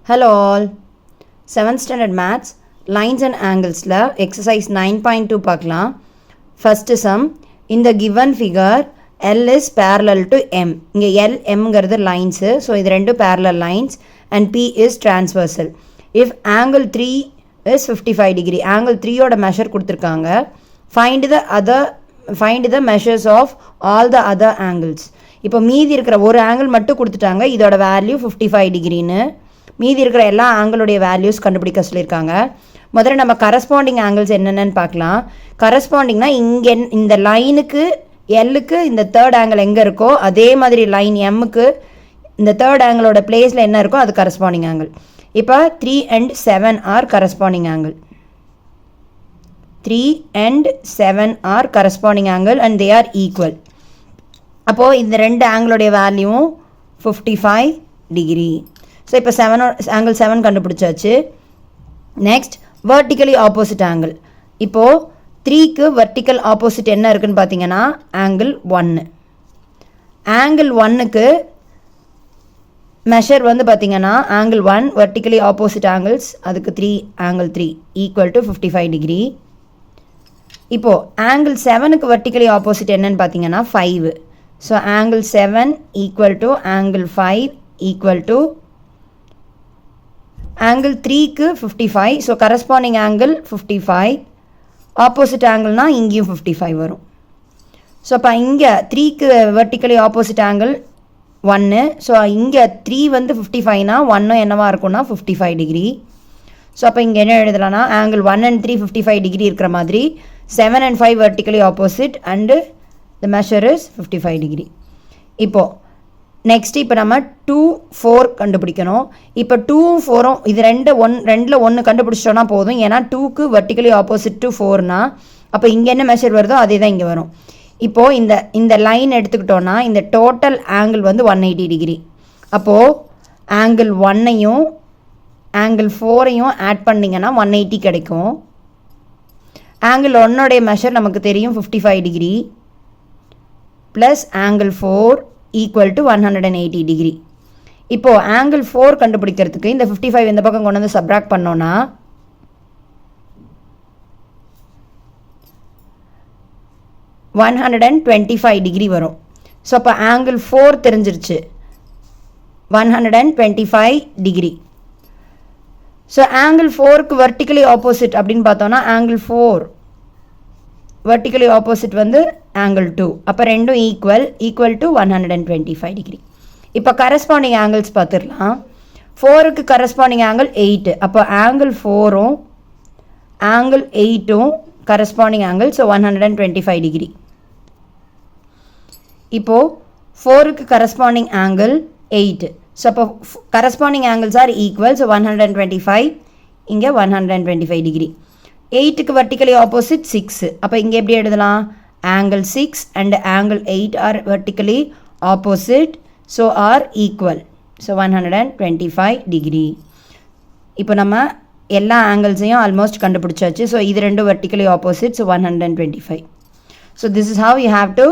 Hello all, 7th standard maths, lines and angles la exercise 9.2 பார்க்கலாம். First sum, in the given figure, L is parallel to M. இங்க L, M ங்கிறது lines, so இது ரெண்டு parallel lines and P is transversal. If angle 3 is 55 degree, angle 3 ஓட measure கொடுத்திருக்காங்க. Find the measures of all the other angles. இப்போ மீதி இருக்கிற ஒரு angle மட்டும் கொடுத்துட்டாங்க, இதோட value 55 degreeன்னு. மீதி இருக்கிற எல்லா ஆங்கிளுடைய வேல்யூஸ் கண்டுபிடிக்க சொல்லியிருக்காங்க. முதல்ல நம்ம கரஸ்பாண்டிங் ஆங்கிள்ஸ் என்னென்னு பார்க்கலாம். கரஸ்பாண்டிங்னா இங்கே இந்த லைனுக்கு எல்லுக்கு இந்த தேர்ட் ஆங்கிள் எங்கே இருக்கோ அதே மாதிரி லைன் எம்முக்கு இந்த தேர்ட் ஆங்கிளோட பிளேஸில் என்ன இருக்கோ அது கரஸ்பாண்டிங் ஆங்கிள். இப்போ 3 and 7 are corresponding angle. 3 and 7 are corresponding angle and they are equal. அப்போது இந்த ரெண்டு ஆங்கிளோடைய வேல்யூவும் 55 டிகிரி. ஸோ இப்போ ஆங்கிள் 7 கண்டுபிடிச்சாச்சு. Next vertically opposite angle. இப்போது 3க்கு வெர்டிக்கல் ஆப்போசிட் என்ன இருக்குதுன்னு பார்த்தீங்கன்னா ஆங்கிள் 1. ஆங்கிள் 1க்கு மெஷர் வந்து பார்த்தீங்கன்னா ஆங்கிள் 1 வெர்டிக்கலி ஆப்போசிட் ஆங்கிள்ஸ் அதுக்கு ஆங்கிள் 3 ஈக்குவல் டு 55 டிகிரி. இப்போது ஆங்கிள் 7க்கு வெர்டிக்கலி ஆப்போசிட் என்னன்னு பார்த்தீங்கன்னா 5. So angle 7 equal to angle 5 equal to angle 3க்கு 55. So corresponding angle 55. ஆப்போசிட் ஆங்கிள்னா இங்கேயும் 55 வரும். ஸோ அப்போ இங்கே 3க்கு வெர்டிக்கலி ஆப்போசிட் ஆங்கிள் 1. ஸோ இங்கே 3 வந்து 55னா 1 என்னவாக இருக்கும்னா 55 டிகிரி. ஸோ அப்போ இங்கே என்ன எழுதலாம்னா ஆங்கிள் 1 and 3 55 டிகிரி இருக்கிற மாதிரி 7 and 5 vertically opposite and the measure is 55 degree. இப்போது நெக்ஸ்ட் இப்போ நம்ம 2, 4 கண்டுபிடிக்கணும். இப்போ 2ம் 4ம் இது ரெண்டில் ஒன்று கண்டுபிடிச்சிட்டோன்னா போதும். ஏன்னா 2க்கு வெர்டிக்கலி ஆப்போசிட் டு 4னா அப்போ இங்கே என்ன மெஷர் வருதோ அதே தான் இங்கே வரும். இப்போது இந்த லைன் எடுத்துக்கிட்டோன்னா இந்த டோட்டல் ஆங்கிள் வந்து 180 டிகிரி. அப்போது ஆங்கிள் 1ஐயும் ஆங்கிள் 4ஐயும் ஆட் பண்ணிங்கன்னா 180 கிடைக்கும். ஆங்கிள் 1உடைய மெஷர் நமக்கு தெரியும் 55 degree plus angle 4 equal to 180 degree. இப்போது ஆங்கிள் 4 கண்டுபிடிக்கிறதுக்கு இந்த 55 இந்த பக்கம் கொண்டு வந்து சப்ராக்ட் பண்ணோன்னா 125 டிகிரி வரும். ஸோ அப்போ ஆங்கிள் 4 தெரிஞ்சிருச்சு 125 டிகிரி. ஸோ ஆங்கிள் 4க்கு வெர்டிக்கலி ஆப்போசிட் அப்படின்னு பார்த்தோன்னா ஆங்கிள் 4 வெர்டிக்கலி ஆப்போசிட் வந்து ஆங்கிள் 2. அப்போ ரெண்டும் ஈக்குவல் டு 125 டிகிரி. இப்போ கரஸ்பாண்டிங் ஆங்கிள்ஸ் பார்த்துடலாம். 4க்கு கரஸ்பாண்டிங் ஆங்கிள் 8. அப்போ ஆங்கிள் 4ம் ஆங்கிள் 8ம் கரஸ்பாண்டிங் ஆங்கிள். So 125 degree. இப்போது 4க்கு கரஸ்பாண்டிங் ஆங்கிள் 8. ஸோ அப்போ corresponding angles are equal. So 125 இங்கே 125 டிகிரி. 8க்கு vertically opposite 6. அப்போ இங்கே எப்படி எழுதலாம் angle 6 and angle 8 are vertically opposite so are equal. So 125 degree. இப்போ நம்ம எல்லா ஆங்கிள்ஸையும் ஆல்மோஸ்ட் கண்டுபிடிச்சாச்சு. ஸோ இது ரெண்டும் vertically opposite. So 125. So this is how you have to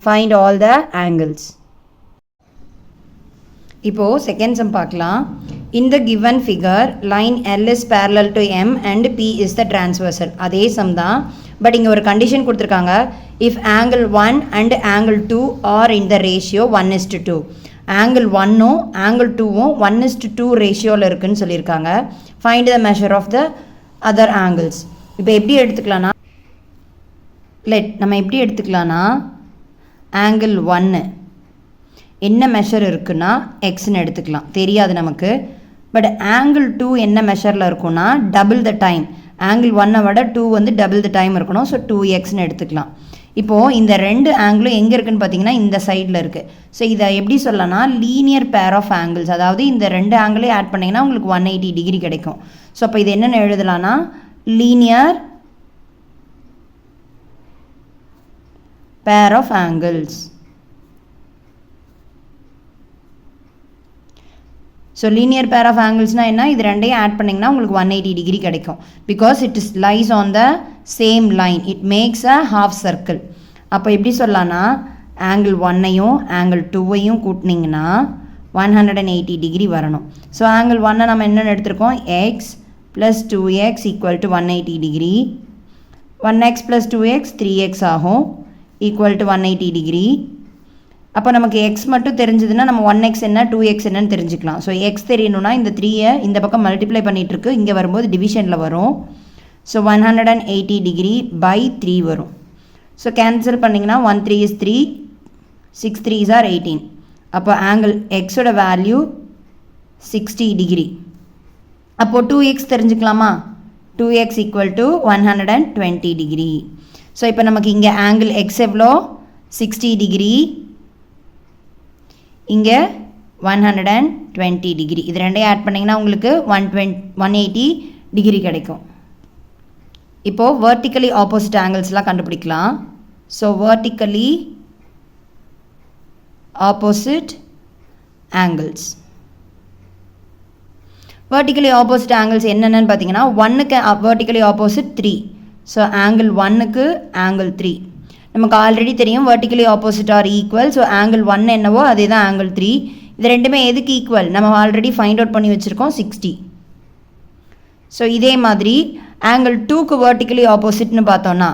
find all the angles. இப்போது செகண்ட் சம் பார்க்கலாம். In the given figure, line L is parallel to M and P is the transversal. அதே some தான், but இங்கே ஒரு condition கொடுத்துருக்காங்க. If angle 1 and angle 2 are in the ratio 1:2. angle 1ம் angle 2ம் 1:2 ரேஷியோவில் இருக்குன்னு சொல்லியிருக்காங்க. Find the measure of the other angles. இப்போ எப்படி எடுத்துக்கலாம்னா நம்ம எப்படி எடுத்துக்கலாம்னா angle 1 என்ன மெஷர் இருக்குன்னா எக்ஸ்ன்னு எடுத்துக்கலாம், தெரியாது நமக்கு. பட் ஆங்கிள் 2 என்ன மெஷரில் இருக்குன்னா டபுள் த டைம். ஆங்கிள் 1ஐ விட 2 வந்து டபுள் த டைம் இருக்கணும். ஸோ 2xன்னு எடுத்துக்கலாம். இப்போது இந்த ரெண்டு ஆங்கிளும் எங்கே இருக்குதுன்னு பார்த்தீங்கன்னா இந்த சைடில் இருக்குது. ஸோ இதை எப்படி சொல்லலாம்னா லீனியர் பேர் ஆஃப் ஆங்கிள்ஸ். அதாவது இந்த ரெண்டு ஆங்கிளையும் ஆட் பண்ணிங்கன்னா உங்களுக்கு 180 டிகிரி கிடைக்கும். ஸோ அப்போ இது என்னென்னு எழுதலாம்னா linear pair of angles. So linear pair of ஆங்கிள்ஸ்னால் என்ன, இது ரெண்டையும் ஆட் பண்ணிங்கன்னா உங்களுக்கு 180 டிகிரி கிடைக்கும். Because it is lies on the same line, it makes a half circle. அப்போ எப்படி சொல்லலாம்னா ஆங்கிள் 1ஐயும் ஆங்கிள் 2ஐயும் கூட்டினீங்கன்னா 180 டிகிரி வரணும். ஸோ ஆங்கிள் 1 நம்ம என்னென்னு எடுத்திருக்கோம், x plus 2x equal to 180 degree. 1x plus 2x 3x ஆகும் ஈக்குவல் டு 180 டிகிரி. அப்போ நமக்கு எக்ஸ் மட்டும் தெரிஞ்சதுன்னா நம்ம 1x என்ன 2x என்னன்னு தெரிஞ்சுக்கலாம். ஸோ எக்ஸ் தெரியணும்னா இந்த 3யை இந்த பக்கம் மல்டிப்ளை பண்ணிகிட்ருக்கு, இங்கே வரும்போது டிவிஷனில் வரும். ஸோ 180 டிகிரி பை 3 வரும். ஸோ கேன்சல் பண்ணிங்கன்னா 1 3 is 3, 6 3s are 18. அப்போ ஆங்கிள் எக்ஸோட வேல்யூ 60 டிகிரி. அப்போது 2x தெரிஞ்சுக்கலாமா, 2x equal to 120 degree. So இப்போ நமக்கு இங்கே ஆங்கிள் எக்ஸ் எவ்வளோ, 60 டிகிரி, இங்கே 120 டிகிரி. இது ரெண்டையும் ஆட் பண்ணிங்கன்னா உங்களுக்கு 180 டிகிரி கிடைக்கும். இப்போது வெர்டிக்கலி ஆப்போசிட் ஆங்கிள்ஸ்லாம் கண்டுபிடிக்கலாம். So vertically opposite angles, vertically opposite angles என்னென்னு பார்த்தீங்கன்னா 1க்கு வெர்டிக்கலி ஆப்போசிட் 3. ஸோ ஆங்கிள் 1க்கு ஆங்கிள் 3 நமக்கு ஆல்ரெடி தெரியும், vertically opposite are equal. So angle 1 என்னவோ அதே தான் ஆங்கிள் 3. இது ரெண்டுமே எதுக்கு ஈக்குவல், நம்ம ஆல்ரெடி ஃபைண்ட் அவுட் பண்ணி வச்சுருக்கோம், 60. ஸோ இதே மாதிரி ஆங்கிள் 2க்கு வெர்டிக்கலி ஆப்போசிட்னு பார்த்தோன்னா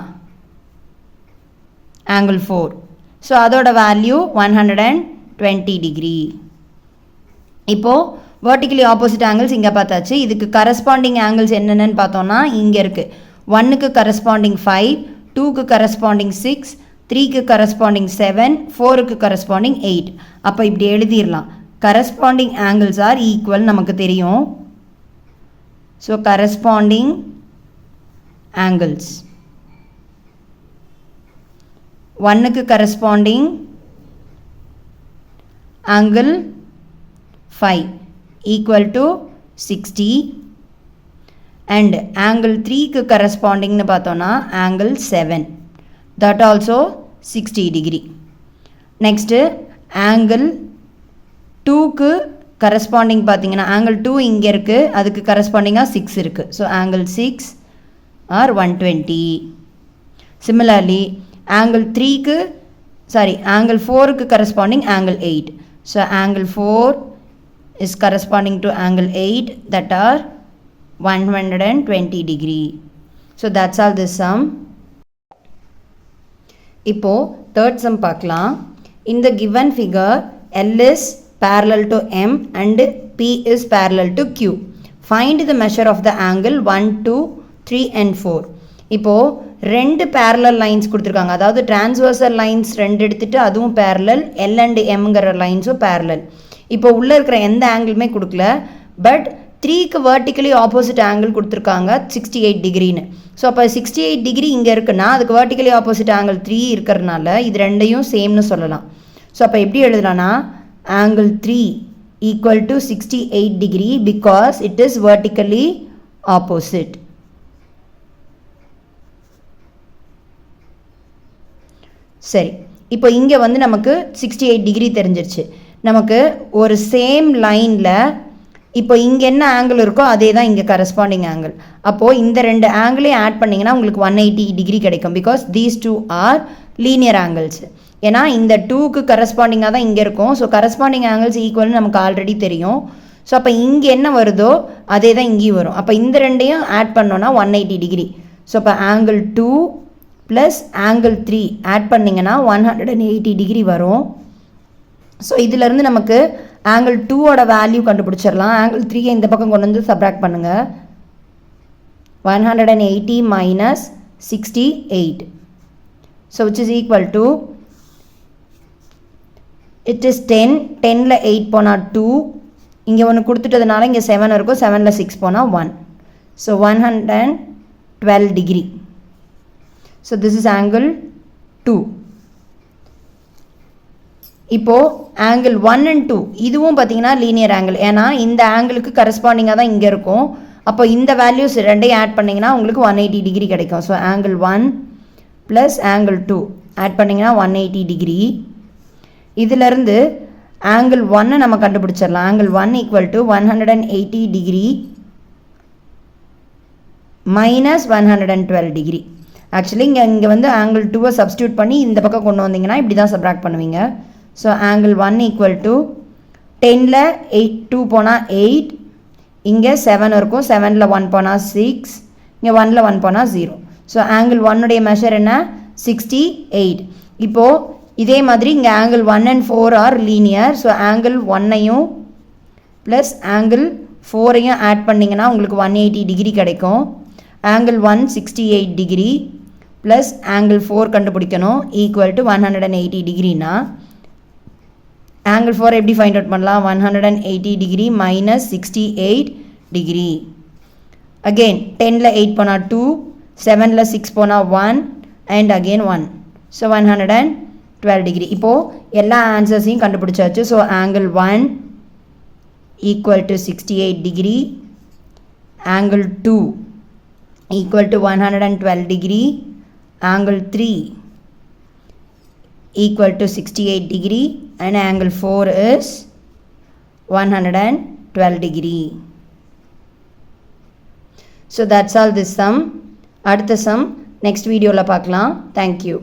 ஆங்கிள் 4. ஸோ அதோட வேல்யூ 120 டிகிரி. இப்போது வெர்டிக்கலி ஆப்போசிட் ஆங்கிள்ஸ் இங்கே பார்த்தாச்சு. இதுக்கு கரஸ்பாண்டிங் ஆங்கிள்ஸ் என்னென்னு பார்த்தோன்னா இங்கே இருக்குது. 1க்கு கரஸ்பாண்டிங் 5, 2க்கு கரஸ்பாண்டிங் 6, 3க்கு கரஸ்பாண்டிங் 7, 4க்கு கரஸ்பாண்டிங் 8. அப்போ இப்படி எழுதிடலாம், கரஸ்பாண்டிங் ஆங்கிள்ஸ் ஆர் ஈக்குவல் நமக்கு தெரியும். ஸோ கரஸ்பாண்டிங் ஆங்கிள்ஸ் 1க்கு corresponding angle 5 equal to 60 and angle 3க்கு கரஸ்பாண்டிங்னு பார்த்தோன்னா angle 7, that also 60 degree. Next angle 2க்கு கரஸ்பாண்டிங் பார்த்தீங்கன்னா ஆங்கிள் 2 இங்கே இருக்குது, அதுக்கு கரஸ்பாண்டிங்காக 6 இருக்குது. So angle 6 are 120. Similarly angle 3க்கு ஆங்கிள் 4க்கு corresponding angle 8. So angle 4 is corresponding to angle 8, that are 120 degree. So that's all this sum. இப்போ third sum பார்க்கலாம். In the given figure, L is parallel to M and P is parallel to Q. Find the measure of the angle 1, 2, 3 and 4. இப்போது ரெண்டு parallel lines கொடுத்துருக்காங்க, அதாவது transversal lines ரெண்டு எடுத்துகிட்டு அதுவும் parallel, L and Mங்கிற லைன்ஸும் parallel. இப்போ உள்ளே இருக்கிற எந்த ஆங்கிளுமே கொடுக்கல, பட் 3க்கு வெர்டிக்கலி ஆப்போசிட் ஆங்கிள் கொடுத்துருக்காங்க 68 டிகிரின்னு. ஸோ அப்போ 68 டிகிரி இங்கே இருக்குன்னா அதுக்கு வெர்டிக்கலி ஆப்போசிட் ஆங்கிள் 3 இருக்கிறதுனால இது ரெண்டையும் சேம்னு சொல்லலாம். ஸோ அப்போ எப்படி எழுதலாம்னா angle 3 equal to 68 degree because it is vertically opposite. சரி, இப்போ இங்கே வந்து நமக்கு 68 டிகிரி தெரிஞ்சிருச்சு. நமக்கு ஒரு சேம் லைனில் இப்போ இங்கே என்ன ஆங்கிள் இருக்கோ அதே தான் இங்கே கரஸ்பாண்டிங் ஆங்கிள். அப்போது இந்த ரெண்டு ஆங்கிளையும் ஆட் பண்ணிங்கன்னா உங்களுக்கு 180 டிகிரி கிடைக்கும். Because these two are linear angles. ஏன்னா இந்த 2க்கு கரஸ்பாண்டிங்காக தான் இங்கே இருக்கும். ஸோ கரஸ்பாண்டிங் ஆங்கிள்ஸ் ஈக்குவல்னு நமக்கு ஆல்ரெடி தெரியும். ஸோ அப்போ இங்கே என்ன வருதோ அதே தான் இங்கேயும் வரும். அப்போ இந்த ரெண்டையும் ஆட் பண்ணோன்னா 180 டிகிரி. ஸோ அப்போ ஆங்கிள் 2 ப்ளஸ் ஆங்கிள் 3 ஆட் பண்ணிங்கன்னா 180 டிகிரி வரும். ஸோ இதிலேருந்து நமக்கு ஆங்கிள் 2ஓட வேல்யூ கண்டுபிடிச்சிடலாம். ஆங்கிள் 3 இந்த பக்கம் கொண்டு வந்து சப்ராக்ட் பண்ணுங்கள். 180 minus 68. So which is equal to, it is 10. 10ல் 8 போனால் 2, இங்கே ஒன்று கொடுத்துட்டதுனால இங்கே 7 இருக்கும், 7ல் 6 போனால் 1. So 112 degree. So this is angle 2. இப்போது ஆங்கிள் 1 and 2 இதுவும் பார்த்தீங்கன்னா லீனியர் ஆங்கிள். ஏன்னா இந்த ஆங்கிளுக்கு கரஸ்பாண்டிங்காக தான் இங்கே இருக்கும். அப்போ இந்த வேல்யூஸ் ரெண்டையும் ஆட் பண்ணிங்கன்னா உங்களுக்கு 180 டிகிரி கிடைக்கும். So angle 1 plus angle 2 add பண்ணிங்கன்னா 180 டிகிரி. இதிலேருந்து ஆங்கிள் 1 நம்ம கண்டுபிடிச்சிடலாம். Angle 1 equal to 180 degree minus 112 degree. Actually இங்கே வந்து ஆங்கிள் 2வை சப்ஸ்டியூட் பண்ணி இந்த பக்கம் கொண்டு வந்தீங்கன்னா இப்படி தான் சப்ராக்ட் பண்ணுவீங்க. ஸோ ஆங்கிள் 1 ஈக்குவல் டு 10ல் 2 போனால் 8, இங்கே 7 இருக்கும், 7ல் 1 போனால் 6, இங்கே 1ல் 1 போனால் 0. ஸோ ஆங்கிள் 1 மெஷர் என்ன 68. இப்போது இதே மாதிரி இங்கே angle 1 and 4 are linear. So angle 1ஐயும் ப்ளஸ் ஆங்கிள் 4ஐயும் ஆட் பண்ணிங்கன்னா உங்களுக்கு 180 டிகிரி கிடைக்கும். ஆங்கிள் 1 68 டிகிரி ப்ளஸ் ஆங்கிள் 4 கண்டுபிடிக்கணும் ஈக்குவல் டு 180 டிகிரினா ஆங்கிள் 4 எப்படி ஃபைண்ட் அவுட் பண்ணலாம்? 180 டிகிரி மைனஸ் 68 டிகிரி. அகெயின் 10ல் 8 போனால் 2, 7ல் 6 போனால் 1 அண்ட் அகெயின் 1. So 112 degree. இப்போது எல்லா ஆன்சர்ஸையும் கண்டுபிடிச்சாச்சு. So angle 1 equal to 68 degree, angle 2 equal to 112 degree, angle 3 equal to 68 degree and angle 4 is 112 degree. So that's all this sum. அடுத்த sum next video la பார்க்கலாம். Thank you.